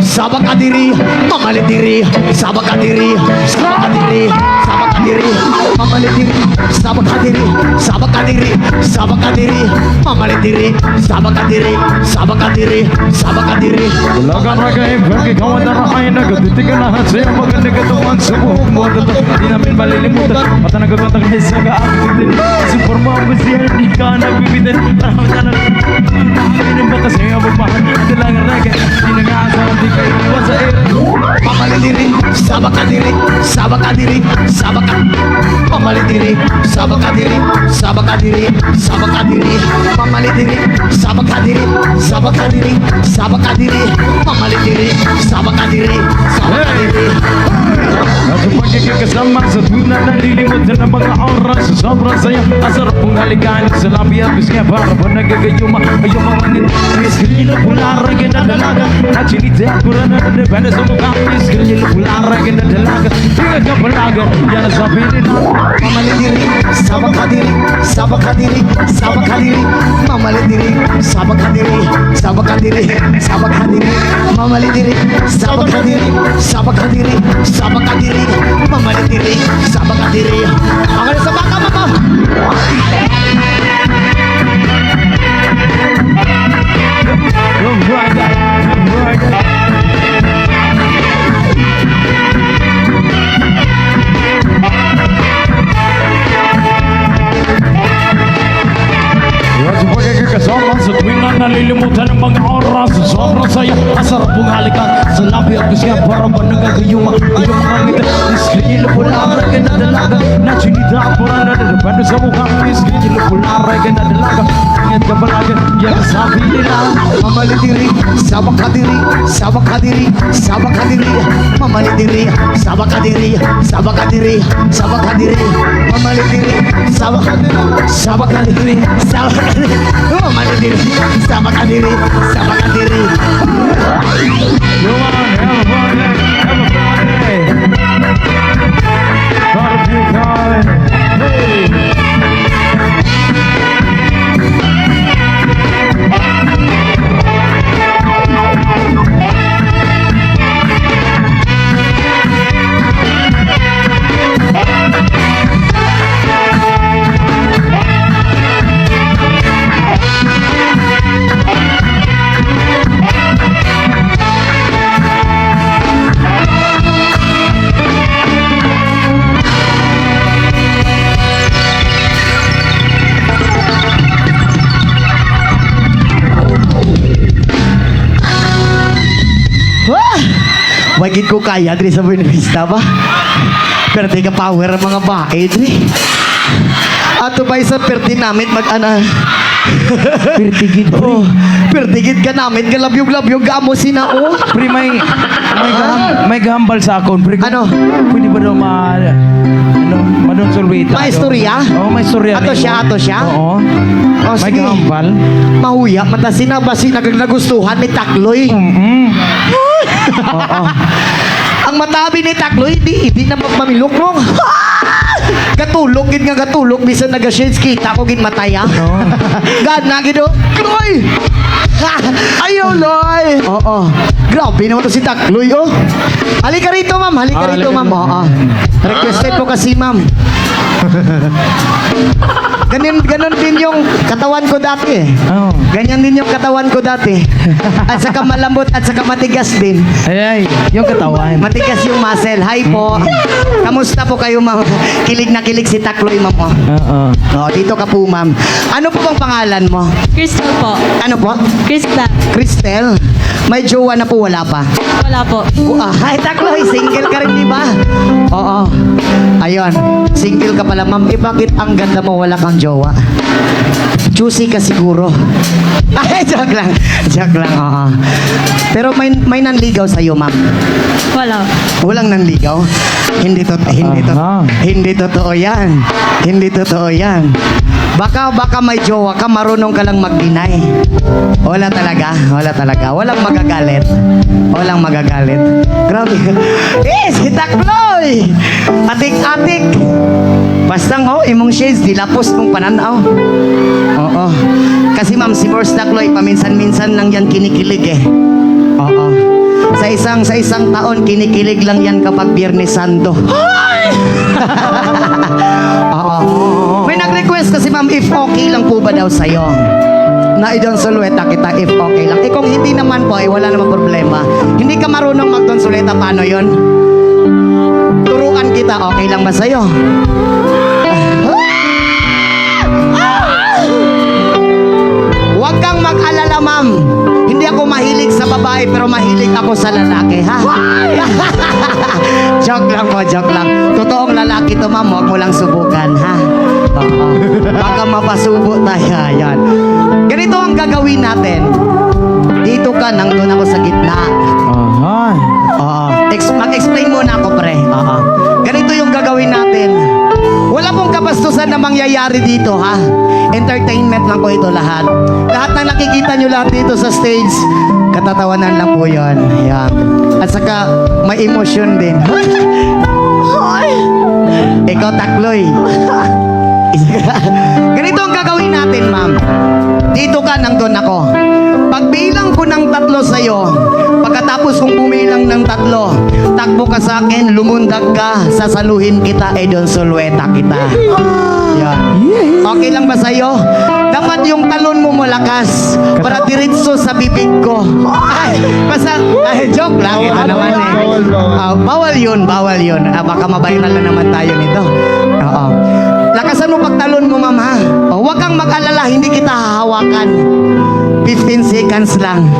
sabak kadiri, mamalit diri, sabak kadiri, sabak kadiri, sabak kadiri, mamalit diri, sabak kadiri, sabak kadiri, sabak kadiri, mamalit diri, sabak kadiri, sabak kadiri, sabak kadiri. Lagan raga pergi kawan dan rahain nagatitigan na saya maganda katawan subuh mo di namin malilimutan mata nagkakotang hesa ka akin si forma besian di kana bibitin rahmatan ini baka saya berbahan dalang raga di nangasa di kayo wasa Mamalit diri, sabak kadiri, sabak kadiri, sabak mamalit diri, sabak kadiri, sabak kadiri, sabak kadiri, mamalit diri, sabak kadiri, sabak kadiri, sabak kadiri, mamalit diri, sabak kadiri, sabak kadiri. At pagkikasama sa tuwing na nalilimutan ng mga oras sa sobrang saya asar punghalikan sa labi at bisnya para pa nagagayuma ay mga nito pularag na dalaga at sinita ko na nadepende sa mukha iskrilyo pularag na dalaga tingad ka palaga yan sa pinila Mamalit diri, sabak kadiri, sabak kadiri, sabak kadiri, mamalit diri, sabak kadiri, sabak kadiri, sabak kadiri, mamalit diri, sabak kadiri, sabak kadiri, sabak kadiri, mamalit diri, sabak kadiri. Ang sa baka mama. Kasama sa tuwing na nalilimutan ng mga oras sa sobrang saya asarap punghalikan sa labi at bisya para ba nagagayuma iyong mga ngiti iskrilyo pularag na dalaga na sinita para na nadepende sa mukha iskrilyo pularag na dalaga tingad ka palaga yan sa pinila Mamalit diri, sabak kadiri, sabak kadiri, sabak kadiri, mamalit diri, sabak kadiri, sabak kadiri, sabak kadiri, mamalit diri, sabak kadiri, sabak kadiri, sabak kadiri, mamalit diri, sabak kadiri, sabak kadiri. Come on, everybody, Barbecue time. Hey. Wagid ko kaya diri sa Buena Vista ba? Pero di ka power ang mga bahay diri. Ato ba sa perti namin mag-ana? Pertigid, pre. Oh, pertigid ka namin ka labyog-labyog amo sinao. Pre, may gahambal sa akon, pre. Ano? Pwede ba daw madonsolwita? May istorya? Oo, may istorya. Ato siya, ato siya? Oo. Oh, May sige. gahambal. Mahuya mata sinabasi nagustuhan ni Takloy. Oo. Ang matabi ni Takloy hindi na magmamilok mo. Katulog gid nga katulog bisan naga-shades kita ko gid mataya. God na gid Kloy. Ayaw Loy. Oo. Grabe naman to si Takloy oh. Halika rito ma'am, halika rito ma'am. Oo. Requested po kasi ma'am. Ganon din yung katawan ko dati eh. Oh. Ganyan din yung katawan ko dati. At saka malambot at saka matigas din. Ay, yung katawan. Matigas yung muscle. Hi po. Kamusta po kayo ma'am? Kilig na kilig si Takloy ma'am po. Oo. Oh, dito ka po ma'am. Ano po bang pangalan mo? Crystal po. Ano po? Crystal. Cristel. May jowa na po wala pa. Wala po. Hi Takloy, single ka rin di ba? Oo. Ayun. Single ka pala ma'am. Eh bakit ang ganda mo wala kang jowa? Juicy ka siguro. Ay, joke lang. Joke lang, oo. Pero may nanligaw sa'yo, ma'am. Wala. Walang nanligaw? Hindi totoo yan. Hindi totoo yan. Baka may jowa ka, marunong ka lang mag-deny. Wala talaga. Walang magagalit. Grabe. Si Takloy! Atik-atik. Bastang imong shades, dilapos mong pananaw. Oo. Kasi ma'am, si Boss Takloy, paminsan-minsan lang yan kinikilig eh. Oo. sa isang taon, kinikilig lang yan kapag Biyernes Santo. Oo. May nag-request kasi ma'am, if okay lang po ba daw sa'yo? Na idonsulweta kita if okay lang. Kung hindi naman po, wala namang problema. Hindi ka marunong magdonsulweta, paano yon? Turuan kita, okay lang ba sa'yo? Huwag kang mag-alala, ma'am. Hindi ako mahilig sa babae, pero mahilig ako sa lalaki, ha? Joke lang po, joke lang. Totoong lalaki to, ma'am. Huwag mo lang subukan, ha? Oo. Baka mapasubo tayo. Yan. Ganito ang gagawin natin. Dito ka, nandun ako sa gitna. Aha. Oo. Mag-explain muna ako, pre. Oo. Ganito yung gagawin natin. Wala pong kabastusan na mangyayari dito, ha? Entertainment lang po ito lahat. Lahat ng nakikita nyo lahat dito sa stage, katatawanan lang po yun. Yan. At saka, may emosyon din. Ikaw, Takloy. Ganito ang gagawin natin, ma'am. Dito ka, nandun ako. Pagbilang ko ng 3 sa'yo, pagkatapos kong bumilang ng 3, takbo ka sa akin, lumundag ka, sasaluhin kita, idonsulweta kita. Yan. Okay lang ba sa'yo? Dapat yung talon mo malakas para diretso sa bibig ko. Joke lang, ito naman eh. Bawal yun. Baka mabiral na naman tayo nito. Oo. Lakasan mo pagtalon mo, ma'am, ha? Huwag kang mag-alala, hindi kita hahawakan. 15 seconds lang.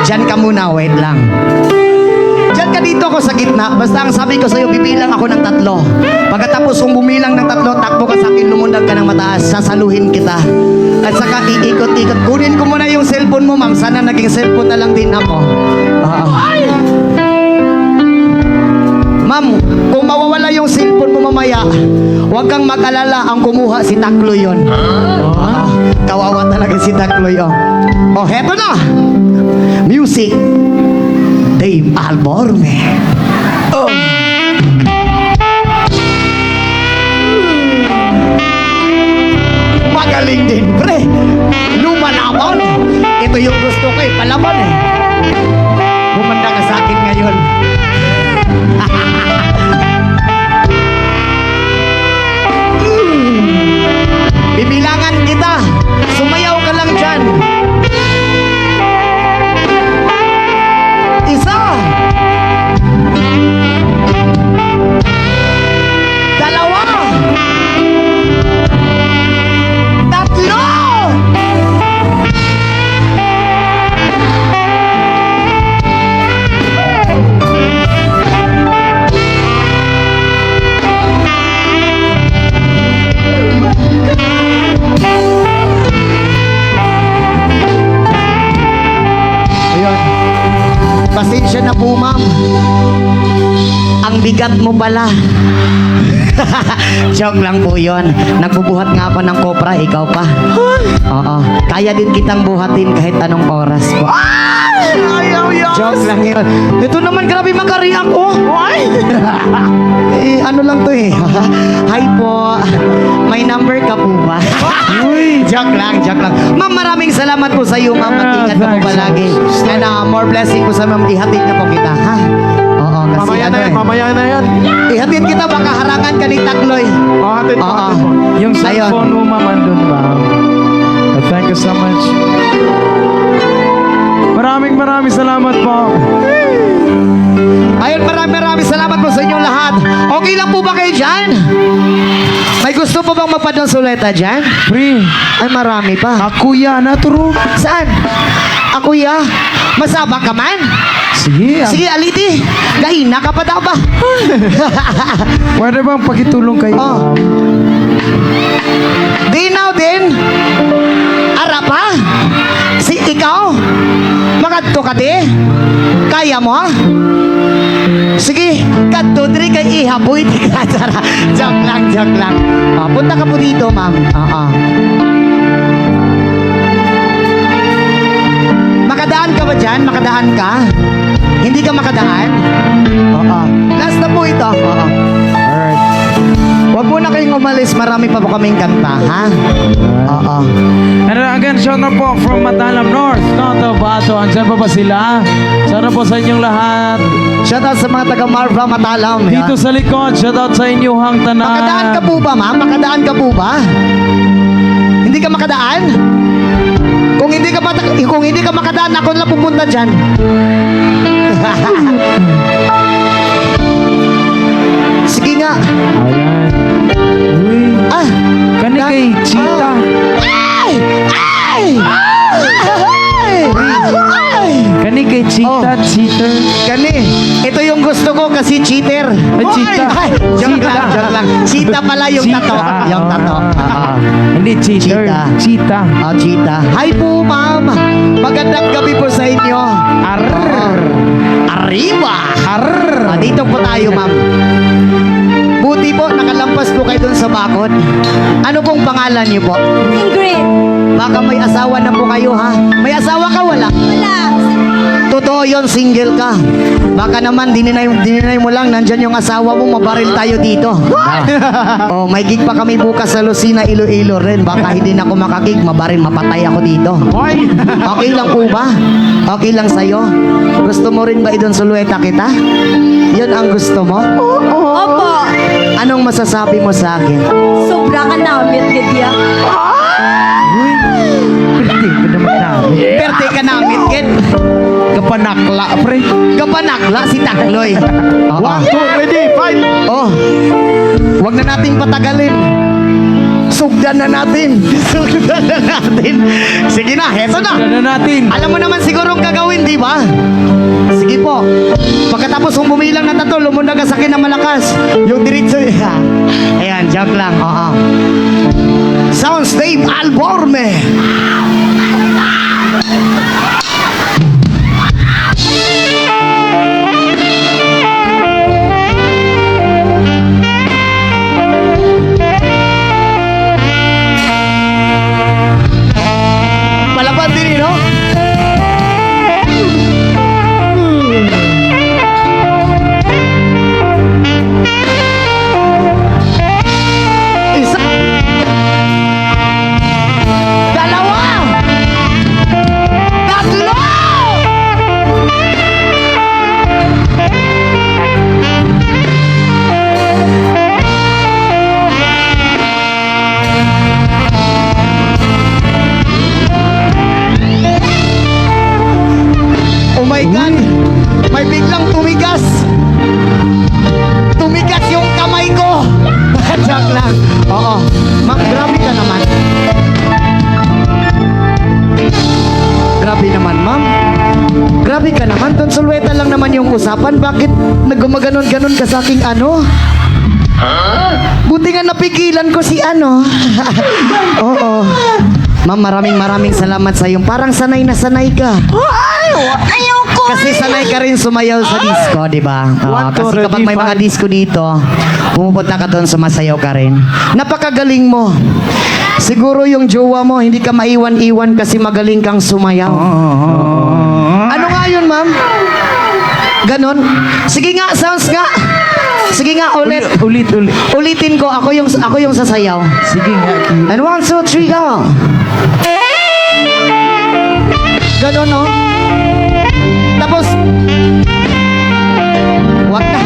Diyan ka muna, wait lang. Diyan ka dito ako sa gitna. Basta ang sabi ko sa'yo, bibilang ako ng 3. Pagkatapos kung bumilang ng 3, takbo ka sa akin, lumundag ka ng mataas, sasaluhin kita. At saka iikot-ikot. Kunin ko muna yung cellphone mo, ma'am. Sana naging cellphone na lang din ako. Ma'am, kung mawawala yung cellphone mo mamaya, huwag kang mag-alala, ang kumuha si Takloy yun. Kawawa talaga si Takloy, oh. Oh, heto na! Music, Dave Alborne. Oh. Magaling din, pre. Lumalaban. Ito yung gusto ko, palaban eh. Bumanda ka sa akin ngayon. Bibilangan kita. Sumayaw ka lang dyan. 1, 2, pasensya na po, ma'am. Ang bigat mo pala. Joke lang po yun. Nagbubuhat nga ako ng kopra, ikaw pa. Oo. Kaya din kitang buhatin kahit anong oras po. Joke lang yun. Ito naman, grabe makariyak ko. Ano lang to eh. Hi po. May number ka po ba? Joke lang. Ma'am, maraming salamat po sa iyo, ma'am. Mag-ingat ka po palagi. And more blessing po sa ma'am. Ihatid na po kita, ha? Oo, kasi Mamaya na yan. Ihatid kita, baka harangan ka ni Takloy. Hatid po. Oo. Yung cellphone mo, ma'am, andun, ma'am. Thank you so much. Maraming salamat po. Ayun, maraming salamat po sa inyong lahat. Okay lang po ba kayo dyan? May gusto po bang magpadonsuleta dyan? Free. Ay, marami pa. Ako yan, naturo. Saan? Ako ya? Masaba ka man? Sige. Sige, aliti. Gahina ka pa daw ba? Pwede bang pakitulong kayo? Oh. Dinaw din? Ara pa? Si ikaw? Makadto ka di? Kaya mo? Sige, kadto diri kay ihaboy di ka. Joke lang. Punta ka po dito, ma'am. Makadaan ka ba dyan? Makadaan ka? Hindi ka makadaan? Oo. Last na po ito. Oo. Alright. Huwag mo na kayong umalis, marami pa po kaming kanta, ha? Oo. And again, shout out po from Matalam North, Cotabato. Andyan pa ba sila? Shout out po sa inyong lahat. Shout out sa mga taga Marva, Matalam. Dito sa likod, shout out sa inyong tanan. Makadaan ka po ba, ma'am? Makadaan ka po ba? Hindi ka makadaan? Kung hindi ka makadaan, ako lang pupunta dyan. Sige nga. Ayan. Uy, Ah! kani kay Chita. Ay! Ay! Ay! Ay! Kani kay Chita, Oh. cheater. Kani, ito yung gusto ko kasi cheater. Ay, cheetah. Ay, joke Cheetah. lang, joke lang. Cheetah pala yung tato. Yung tato. Hindi cheater. Cheetah. Cheetah. Oh, cheetah. Hi po, ma'am. Magandang gabi po sa inyo. Arr. Arriba! Arr. Dito po tayo, ma'am. Buti po, nakalampas po kayo dun sa bakod. Ano pong pangalan niyo po? Ingrid. Baka may asawa na po kayo, ha? May asawa ka, wala? Wala. Totoo yun, single ka. Baka naman, dininay mo lang, nandyan yung asawa mo, mabaril tayo dito. Oh, may gig pa kami bukas sa Lucena, Iloilo rin. Baka hindi na ako makakig, mabaril, mapatay ako dito. Hoy. Okay lang po ba? Okay lang sa'yo? Gusto mo rin ba idon sulueta kita? Yun ang gusto mo? Opo. Anong masasabi mo sa akin? Sobra ka namit, Gadya. Uy. Pwede ka naman namin. Perte ka namin, kid. Kapanakla, pre. Kapanakla si Takloy. Oo. 1, 2, ready, 5. Oh, wag na nating patagalin. Sugdan na natin. Sugdan na natin. Sige na, heto na. Ano natin? Alam mo naman siguro ang gagawin, di ba? Sige po. Pagkatapos kung bumilang na tatlo, lumundag ka sa akin na malakas. Yung diritso. Ayan, joke lang. Oo. Soundscape Alborme. Palaban din, no? Isa. Dalawa. Tatlo. Oh my God! May biglang tumigas! Tumigas yung kamay ko! Joke lang. Oo. Ma'am, grabe ka naman. Grabe naman, ma'am. Grabe ka naman. Doon sulweta lang naman yung usapan. Bakit nagumaganon-ganon ka sa aking ano? Buti nga napigilan ko si ano. Oo. Ma'am, maraming salamat sa iyo. Parang sanay na sanay ka. Ayaw ko. Kasi sanay ka rin sumayaw sa disco, di ba? Oo, One, two, kasi kapag may ready, mga five. disco dito, pumupunta ka doon, sumasayaw ka rin. Napakagaling mo. Siguro yung jowa mo, hindi ka maiwan-iwan kasi magaling kang sumayaw. Ano nga yun, ma'am? Ganon? Sige nga, sounds nga. Sige nga, ulit. Ulit. Ulitin ko, ako yung sasayaw. Sige nga, cute. And 1, 2, 3, go! Ganon, no? Tapos, wag na.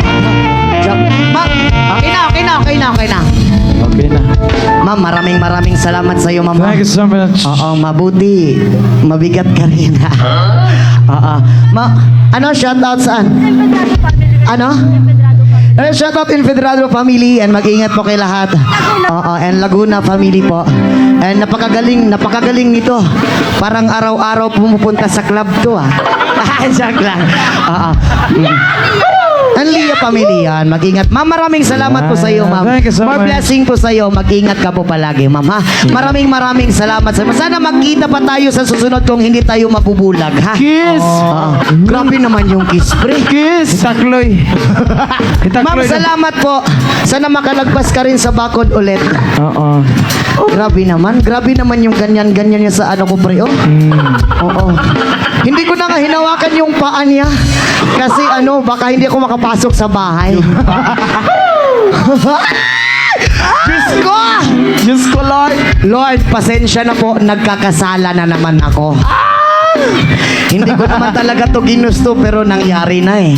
Ma'am, okay na. Okay na. Ma'am, maraming salamat sa iyo, ma'am. Thank you so much. Oo, mabuti. Mabigat ka rin. Oo. Shoutout saan? Ano? Shoutout in Federado family and mag-ingat po kay lahat. Oo, and Laguna family po. And napakagaling nito. Parang araw-araw pumupunta sa club to, ah. Joke lang. Oo. Ang Lia family yan. Mag-ingat. Ma'am, maraming salamat po sa iyo, ma'am. Thank you so More much. blessing po sa iyo. Mag-ingat ka po palagi, ma'am, ha? Maraming salamat sa iyo. Sana magkita pa tayo sa susunod kung hindi tayo mabubulag, ha? Kiss! Grabe naman yung kiss, pre. Kiss! Itakloy. Ma'am, salamat po. Sana makalagpas ka rin sa bakod ulit. Oo. Grabe naman yung ganyan niya sa ano ko, pre, oh. Oo. Hindi ko na nga hinawakan yung paa niya. Kasi baka hindi ako makapasok sa bahay. Diyos ko! Diyos ko, Lord. Lord, pasensya na po, nagkakasala na naman ako. Hindi ko naman talaga to ginusto pero nangyari na eh.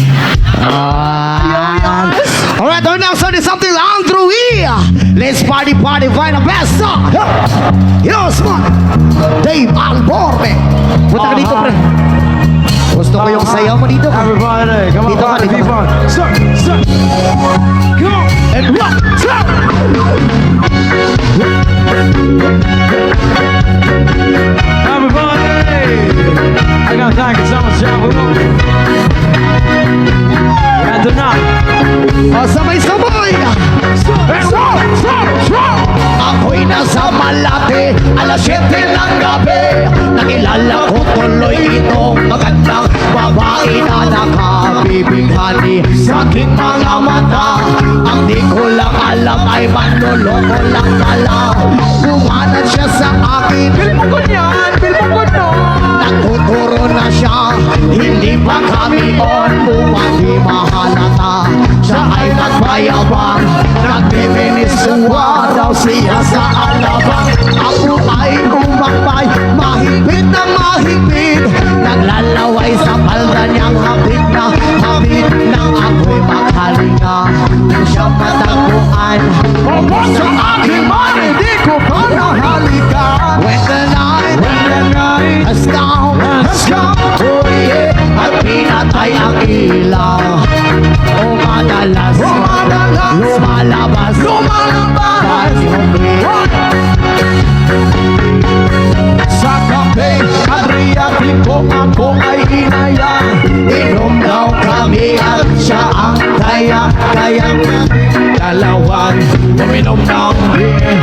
Alright, our next song is something Andrew E. Let's party, find the best song. Here's one. Dave Alborbe. Punta ka dito, pre. Gusto ko yung sayaw mo dito. Everybody, come on, Dito ka, party dito ka. people. Start. Come on. And rock. Stop. Everybody. I gotta thank you so much, everyone. And tonight. O, sabay-sabay. And rock. Stop. Stop. Ako'y nasa Malate, alas 7 ng gabi. Nakilala ko tuloy itong magandang babae na nakabibighani sa aking mga mata. Ang di ko lang alam ay manloloko lang pala. Bumanat siya sa akin, Feel mo ko yan. Feel mo ko no. nagtuturo na siya. Hindi pa kami on, bumati mahalata. Siya ay nagbayabang, nagbibiniswa daw siya sa alabang. Ako ay umakbay, mahigpit na mahigpit. Naglalaway sa palda niyang hapit na hapit. Nang ako'y makalinga, nang siya matagpuan. Opo sa aking man, hindi ko pa nahalikan. When the night has come, oh yeah, at pinatay ang ilaw. Madalas, lumalabas, yung breath. Sa kape, Adriatico, ako ay inaya. Inom daw kami at siya ang kaya Dalawang uminom ng beer.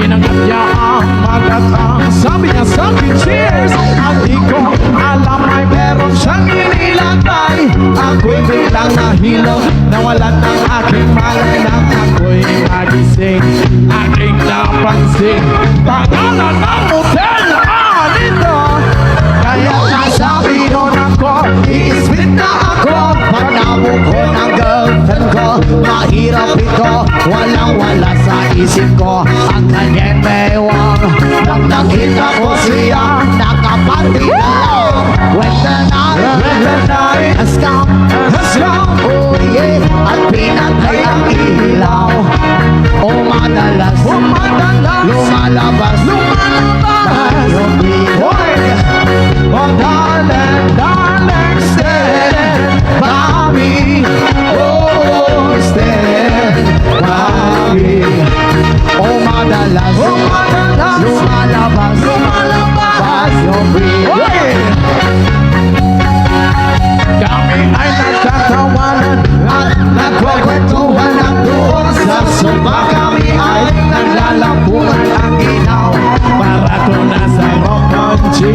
Inangat niya ang magatang. Sabi niya sa akin, cheers. At di ko alam ay meron siyang inilagay. Ako'y biglang nahilo, nawalan ng aking malay. Nang ako'y magising, aking napansin pangalan ng hotel, nito. Kaya nasabi nun ako, I-split na ako pag nabuko ng girlfriend ko. Mahirap ito, walang-wala sa isip ko. Ang kanyang bewang, nang nakita ko siya, nakapati na lang. When the night has come, oh yeah, at pinatay ang ilaw. O madalas, lumalabas, yung breath. oh darling, stand by me. Oh, stand by me. Oh, madalas, lumalabas, yung breath. Kami ay nagtatawanan At nagkwekwentuhan ang doon sa sumpa. Kami ay naglalampuan ang ilaw. para ko nasa Romanji.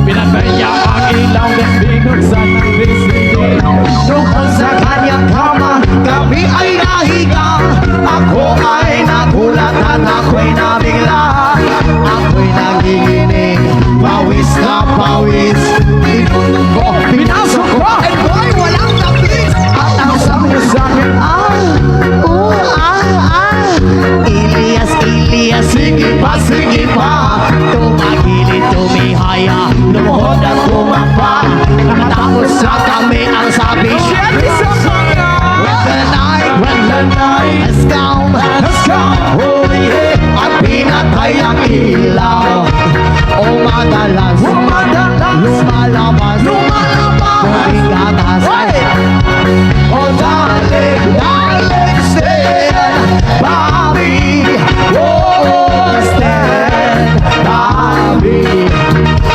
Pinataya ang ilaw ng binuksan ng bisigil. Doon sa kanyang kama, kami ay nahiga. Ako ay nagulat at ako'y nabigla. Ako'y nagiginig, pawis na pawis. Tinulog ko, pinasok ko, and boy, walang tapis. At ang sabi niya sa akin, Ilias, sige pa. Tumagilid, tumihaya, lumuhod at tumapa. Tapos na kami ang sabi, When the night has come, oh yeah, at pinatay ang ilaw. O madalas, lumalabas, muling gatas. Oh darling, stand by me. Oh, stand by me.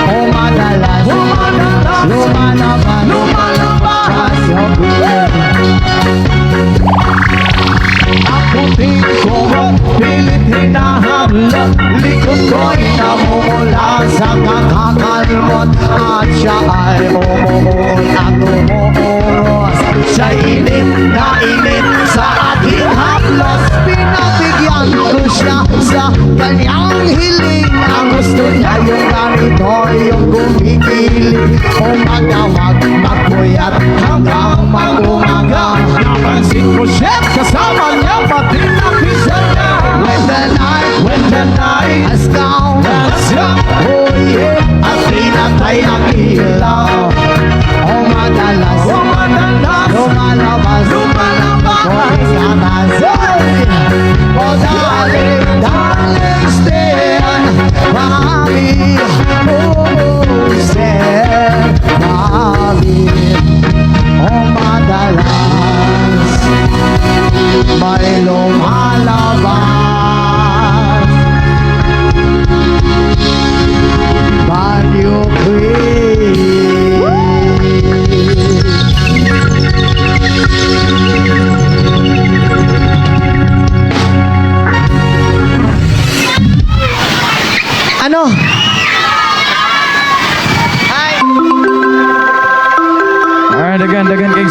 Oh madalas, lumalabas, yung breath. Ako din ko, pilit hinahamlot. Likod ko'y namumula sa kakakalmot. At siya ay umuul at umuuros. Sa init na init sa aking haplos. Pinabigyan ko siya sa kanyang hiling. Ang gusto niya yung ganito, yung gumigiling. Umatawag, magpuyat hanggang mag-umaga. Napansin ko siya, kasama niya pati nakisa niya. When the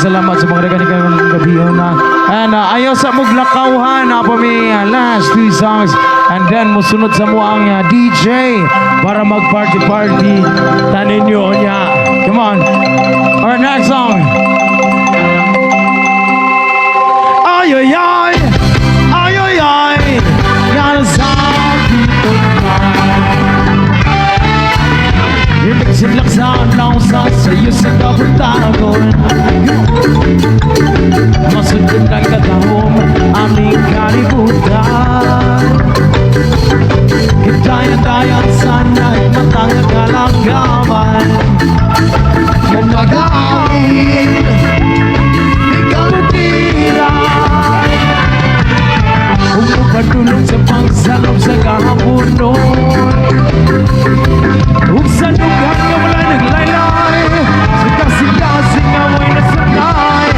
salamat sa mga nagani karong gabi na. And ayaw sa muglakawhan na po may last 2 songs and then musunod sa mo ang DJ para mag-party tanin nyo niya. Come on. Our next song. Ay ay ay. Ay ay ay. Yan ang sabi ko na. Ibig sinlaksaan lang sa sa'yo sa kabutagon. Masundin ng katahom aming kalibutan. Hidaya-daya sana'y matang kalanggaman. Yan mag-aawin, ikaw tira. Umupatulong sa pagsalop sa kahapunon. Sa lugar nga wala naglaylay, sa kasing-kasing away na sanay,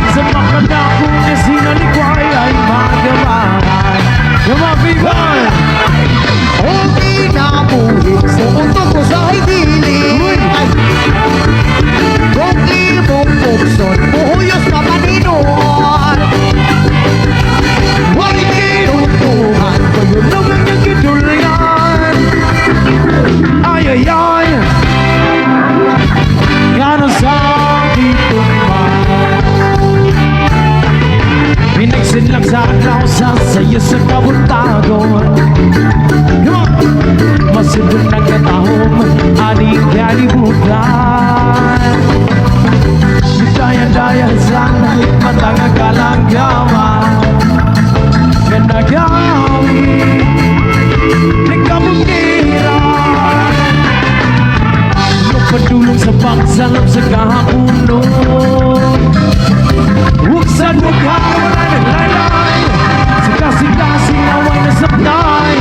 sa makanako niya sinalikway ay magabahay. Come on, people! Okay na buhit sa untok ko sa higili. Kung imong bukson, buhuyos na maninon. Huwag ikinutuhan, Pagod naman niyang kitulayan. Ay, ay, ay. Yan ang sabi ko man. Pinagsin lang sa araw sa sayo sa kabutagon. Come on! Masundon ng katahom, aning kalibutan. Daya-daya sana, matang kalanggaman. Ganagawin, di ka bumira. Padulong sa pagsalap sa kahapunon. Huwag sa mukha, wala naglalay. Sa kasing-kasing away na sabnay.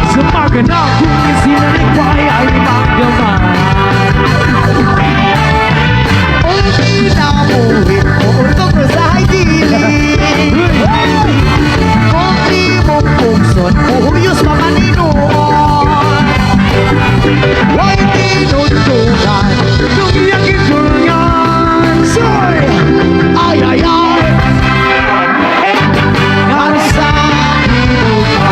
Sa maganakong yung sinalikway ay magaman. okay na buhit sa untok ko sa higili. Kung imong bukson, buhuyos na maninon. Huwag ikinutuhan, Lumiyang itulungan. Soy! ay ay ay. Ang sabi mo pa.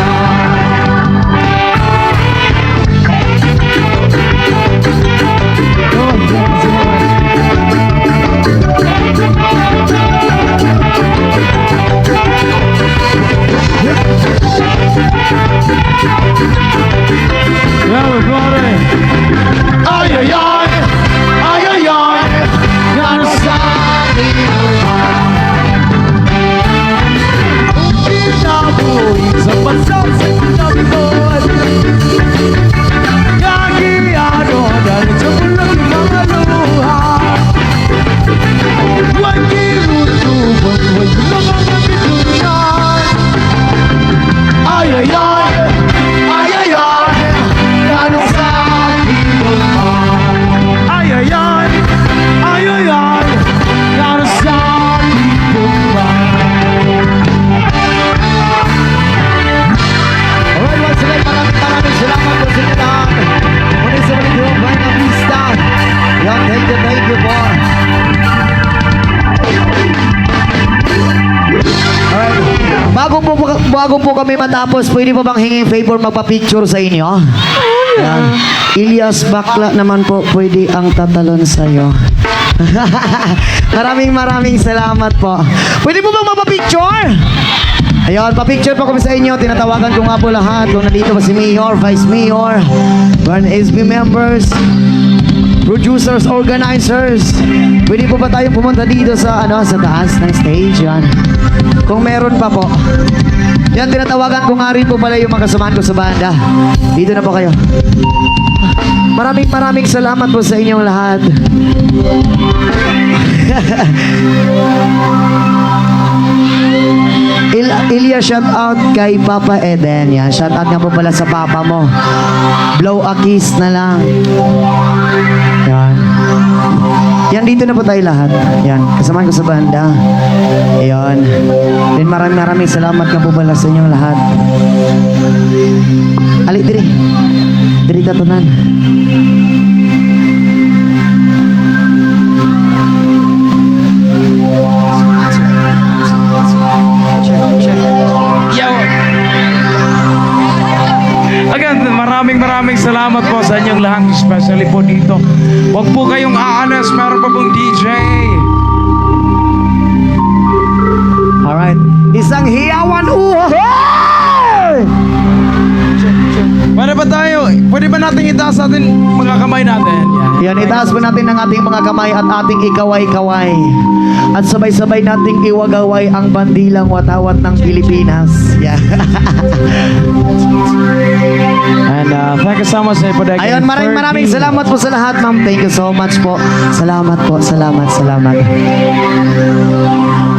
Everybody! Ay, ay, ay! Ay, ay, ay! Yan ang sabi mo pa. Pinabuhin sa pasal sa kinabi ko. Kagiyado dahil sa bulang mga luha. Huwag kinutuban, huwag mga nabitunan. Ay, ay, ay! Ay, ay, ay! Yan ang sabi mo pa. Ay, ay, ay! Ay, ay, ay! Yan ang sabi mo pa. Alright, once again, maraming salamat po sa inyo lahat. Muli sa mga grupo ng pista. Yan, thank you po. Alright, bago po kami matapos, pwede pa bang hingin favor magpa-picture sa inyo? Yan. Ilyas Bakla naman po, pwede ang tatalon sa'yo. maraming salamat po. Pwede po bang magpa-picture? Ayun, pa-picture po kami sa inyo. Tinatawagan ko nga po lahat. Kung nandito pa si Mayor, Vice Mayor, Burn SB members, producers, organizers. Pwede po ba tayo pumunta dito sa sa taas ng stage? Yan. Kung meron pa po. Yan, tinatawagan ko nga rin po pala yung mga kasamahan ko sa banda. Dito na po kayo. Maraming salamat po sa inyong lahat. Ilya, shout out kay Papa Eden. Yan, shout out nga po pala sa papa mo. Blow a kiss na lang. Yan. Yan, dito na po tayo lahat. Yan, kasamahan ko sa banda. Ayan. Then maraming salamat nga po pala sa inyong lahat. Ali, diri. Diri tatunan. maraming salamat po sa inyong lahat, especially po dito. Huwag po kayong aalas, meron pa pong DJ. Alright. Isang hiyawan uhoy! Pwede ba natin itaas atin mga kamay natin? Yan, itaas po natin ang ating mga kamay at ating ikaway-kaway. At sabay-sabay nating iwagaway ang bandilang watawat ng Pilipinas. Yeah. And thank you so much for that. Ayun, maraming salamat po sa lahat, ma'am. Thank you so much po. Salamat po. Salamat.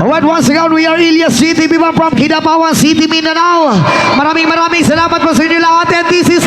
Alright, once again, we are Ilyas City, Viva from Kidapawan City, Mindanao. Maraming salamat po sa inyo lahat. And this is